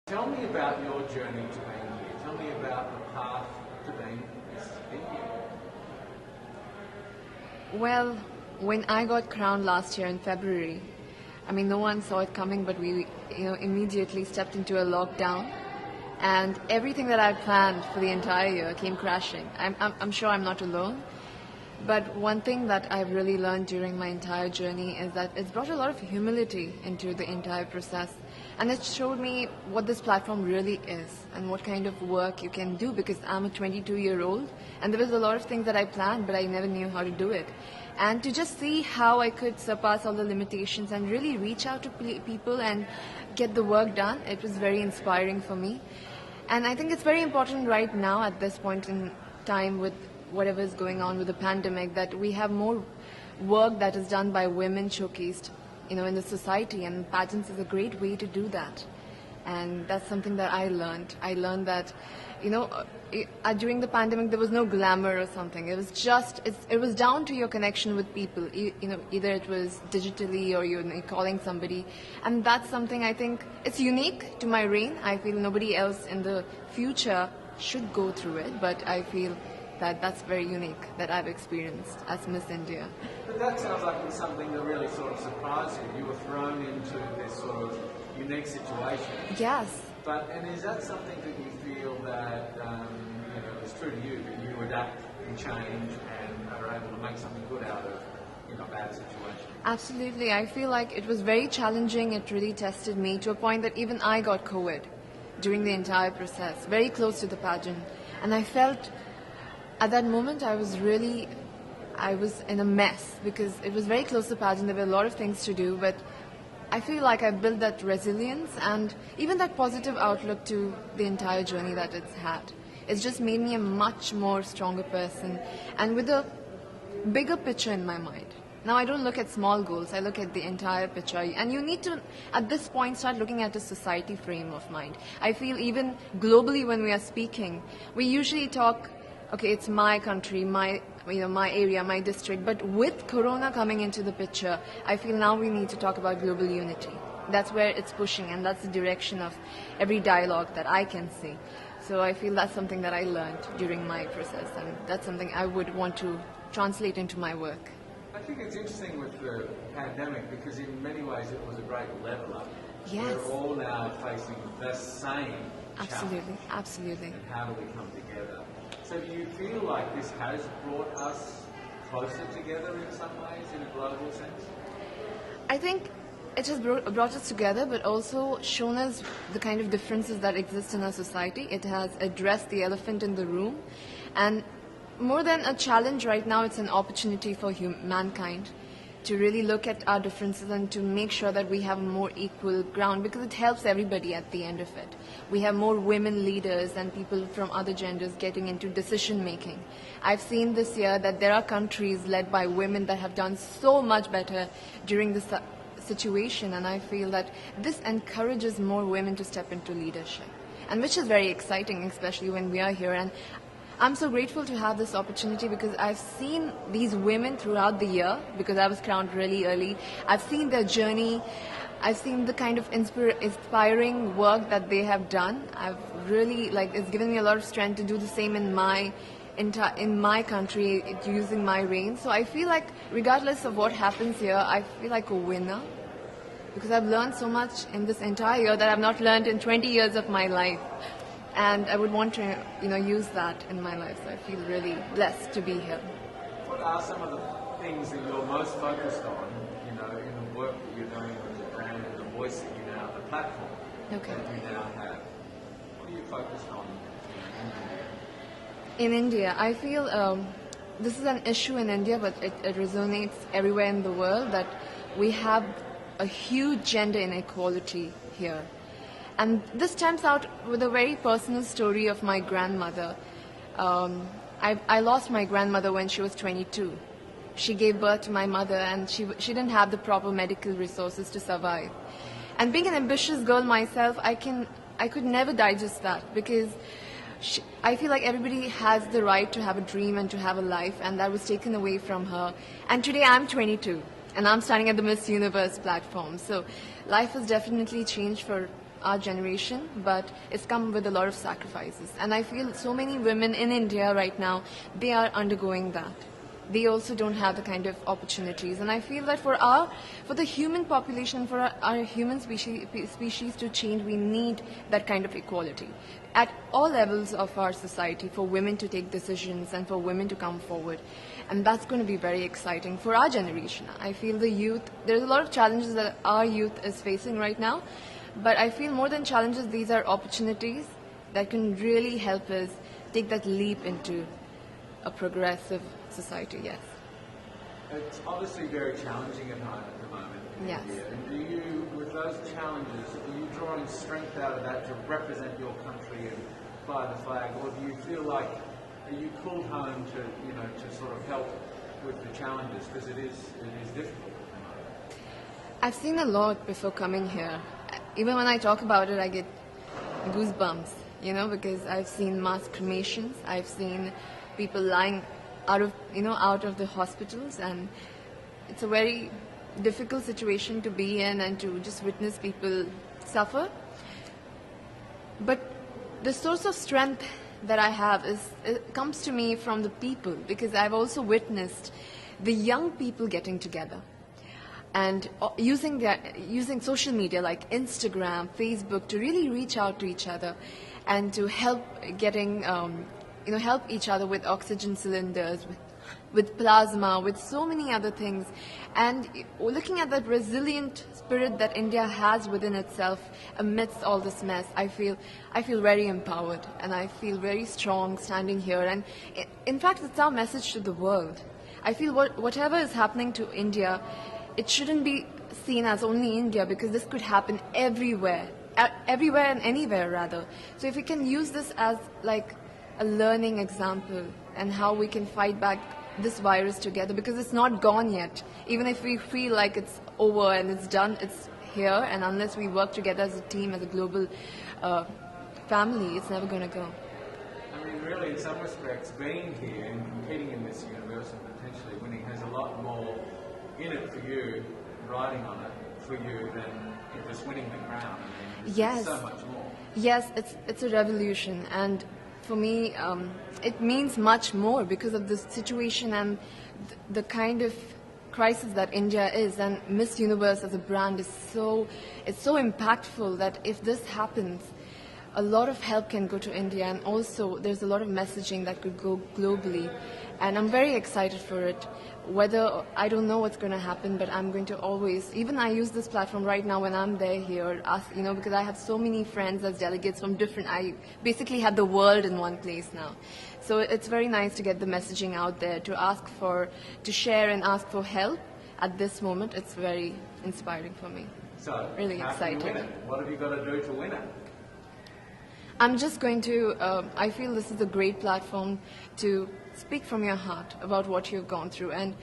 Tell me about your journey to being here. Tell me about the path to being Miss India. Well, when I got crowned last year in February, I mean, no one saw it coming, but we, immediately stepped into a lockdown, and everything that I planned for the entire year came crashing. I'm sure I'm not alone. But one thing that I've really learned during my entire journey is that it's brought a lot of humility into the entire process. And it showed me what this platform really is and what kind of work you can do, because I'm a 22-year-old and there was a lot of things that I planned but I never knew how to do it. And to just see how I could surpass all the limitations and really reach out to people and get the work done, it was very inspiring for me. And I think it's very important right now at this point in time with whatever is going on with the pandemic, that we have more work that is done by women showcased, in the society, and pageants is a great way to do that. And that's something that I learned. I learned that, during the pandemic there was no glamour or something. It was just, it was down to your connection with people. Either it was digitally or you're calling somebody, and that's something I think it's unique to my reign. I feel nobody else in the future should go through it, but I feel that's very unique that I've experienced as Miss India. But that sounds like it's something that really sort of surprised you. You were thrown into this sort of unique situation. Yes. And is that something that you feel that is true to you, that you adapt and change and are able to make something good out of a bad situation? Absolutely. I feel like it was very challenging. It really tested me to a point that even I got COVID during the entire process, very close to the pageant. And I felt at that moment I was in a mess because it was very close to the pageant. There were a lot of things to do, but I feel like I built that resilience and even that positive outlook to the entire journey that it's had. It's just made me a much more stronger person and with a bigger picture in my mind. Now I don't look at small goals, I look at the entire picture. And you need to, at this point, start looking at a society frame of mind. I feel even globally when we are speaking, we usually talk, okay, it's my country, my area, my district. But with Corona coming into the picture, I feel now we need to talk about global unity. That's where it's pushing, and that's the direction of every dialogue that I can see. So I feel that's something that I learned during my process, and that's something I would want to translate into my work. I think it's interesting with the pandemic because in many ways it was a great level up. Yes. We're all now facing the same Absolutely, challenge. absolutely. And how do we come together? So do you feel like this has brought us closer together in some ways, in a global sense? I think it has brought us together, but also shown us the kind of differences that exist in our society. It has addressed the elephant in the room, and more than a challenge right now, it's an opportunity for mankind to really look at our differences and to make sure that we have a more equal ground, because it helps everybody at the end of it. We have more women leaders and people from other genders getting into decision making. I've seen this year that there are countries led by women that have done so much better during this situation, and I feel that this encourages more women to step into leadership, and which is very exciting, especially when we are here. And I'm so grateful to have this opportunity because I've seen these women throughout the year, because I was crowned really early. I've seen their journey. I've seen the kind of inspiring work that they have done. I've really, it's given me a lot of strength to do the same in my country, using my reign. So I feel like regardless of what happens here, I feel like a winner, because I've learned so much in this entire year that I've not learned in 20 years of my life. And I would want to, use that in my life. So I feel really blessed to be here. What are some of the things that you're most focused on, in the work that you're doing with the brand and the voice that you now have, the platform that you now have? What are you focused on in India? I feel this is an issue in India, but it resonates everywhere in the world, that we have a huge gender inequality here. And this stems out with a very personal story of my grandmother. I lost my grandmother when she was 22. She gave birth to my mother, and she didn't have the proper medical resources to survive. And being an ambitious girl myself, I could never digest that, because I feel like everybody has the right to have a dream and to have a life, and that was taken away from her. And today I'm 22, and I'm standing at the Miss Universe platform. So life has definitely changed for our generation, but it's come with a lot of sacrifices. And I feel so many women in India right now, they are undergoing that. They also don't have the kind of opportunities. And I feel that for the human population, for our human species to change, we need that kind of equality at all levels of our society, for women to take decisions and for women to come forward. And that's going to be very exciting for our generation. I feel the youth, there's a lot of challenges that our youth is facing right now, but I feel more than challenges, these are opportunities that can really help us take that leap into a progressive society, yes. It's obviously very challenging at home at the moment in Yes. India. And do you, with those challenges, are you drawing strength out of that to represent your country and fly the flag, or do you feel like, are you pulled home to, you know, to sort of help with the challenges, because it is difficult at the moment? I've seen a lot before coming here. Even when I talk about it, I get goosebumps, you know, because I've seen mass cremations, I've seen people lying out of the hospitals, and it's a very difficult situation to be in and to just witness people suffer. But the source of strength that I have it comes to me from the people, because I've also witnessed the young people getting together and using social media like Instagram, Facebook to really reach out to each other and to help help each other with oxygen cylinders, with plasma, with so many other things. And looking at that resilient spirit that India has within itself amidst all this mess, I feel very empowered, and I feel very strong standing here. And in fact, it's our message to the world. I feel whatever is happening to India, it shouldn't be seen as only India, because this could happen everywhere and anywhere rather. So if we can use this as like a learning example and how we can fight back this virus together, because it's not gone yet. Even if we feel like it's over and it's done, it's here, and unless we work together as a team, as a global family, it's never going to go. I mean, really, in some respects, being here and competing in this universe and potentially winning has a lot more in it for you, riding on it for you, than just winning the crown. I mean, Yes. so much more. Yes, it's a revolution, and for me, it means much more because of the situation and the kind of crisis that India is. And Miss Universe as a brand is so impactful that if this happens, a lot of help can go to India, and also there's a lot of messaging that could go globally. And I'm very excited for it. Whether, I don't know what's going to happen, but I'm going to always, even I use this platform right now when I'm there here, because I have so many friends as delegates from I basically have the world in one place now. So it's very nice to get the messaging out there, to share and ask for help at this moment. It's very inspiring for me. So, really how excited. can you win it? What have you got to do to win it? I'm just going to, I feel this is a great platform to speak from your heart about what you've gone through. And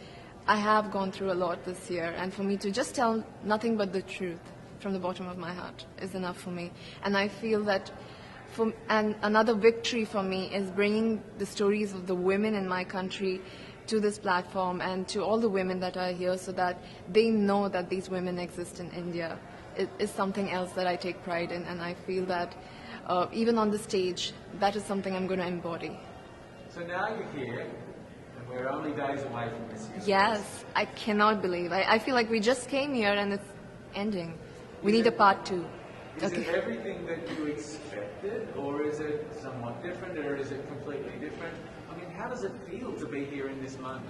I have gone through a lot this year. And for me to just tell nothing but the truth from the bottom of my heart is enough for me. And I feel that another victory for me is bringing the stories of the women in my country to this platform and to all the women that are here, so that they know that these women exist in India. It is something else that I take pride in, and I feel that even on the stage, that is something I'm going to embody. So now you're here, and we're only days away from this year. Yes, I cannot believe. I feel like we just came here and it's ending. We need a part 2. Is it everything that you expected, or is it somewhat different, or is it completely different? I mean, how does it feel to be here in this moment?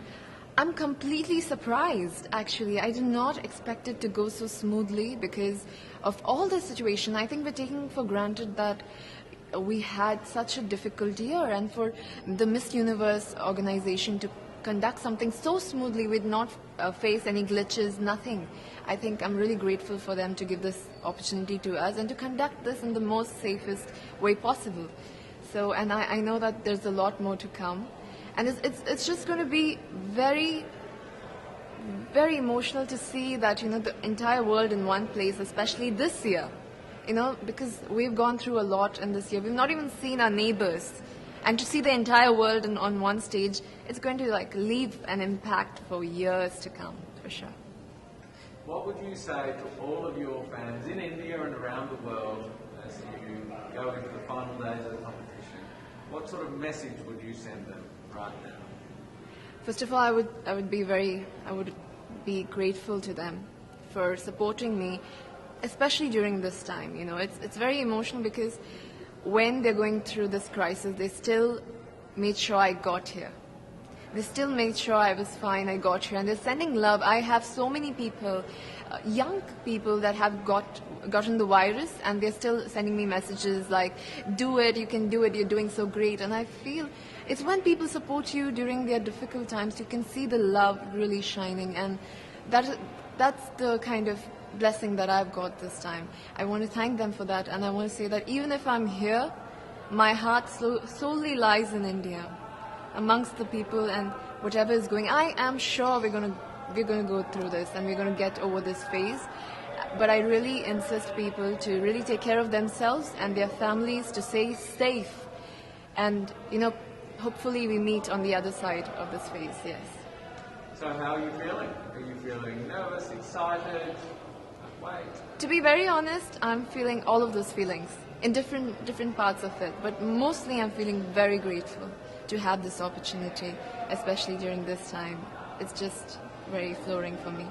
I'm completely surprised, actually. I did not expect it to go so smoothly because of all the situation. I think we're taking for granted that we had such a difficult year, and for the Miss Universe organization to conduct something so smoothly with not face any glitches, nothing. I think I'm really grateful for them to give this opportunity to us and to conduct this in the most safest way possible. So, and I know that there's a lot more to come. And it's just going to be very, very emotional to see that, the entire world in one place, especially this year, because we've gone through a lot in this year. We've not even seen our neighbors. And to see the entire world on one stage, it's going to leave an impact for years to come, for sure. What would you say to all of your fans in India and around the world as you go into the final days of the competition, what sort of message would you send them right now? First of all, I would be grateful to them for supporting me, especially during this time. You know, it's very emotional because when they're going through this crisis, they still made sure I got here. They still made sure I was fine, I got here, and they're sending love. I have so many people, young people that have gotten the virus, and they're still sending me messages like, do it, you can do it, you're doing so great. And I feel it's when people support you during their difficult times, you can see the love really shining, and that's the kind of blessing that I've got this time. I want to thank them for that, and I want to say that even if I'm here, my heart solely lies in India, amongst the people, and whatever is going. I am sure we're going to go through this, and we're going to get over this phase. But I really insist people to really take care of themselves and their families, to stay safe, and hopefully we meet on the other side of this phase. Yes. So how are you feeling? Are you feeling nervous, excited? Wait. To be very honest, I'm feeling all of those feelings in different parts of it, but mostly I'm feeling very grateful to have this opportunity, especially during this time. It's just very flooring for me.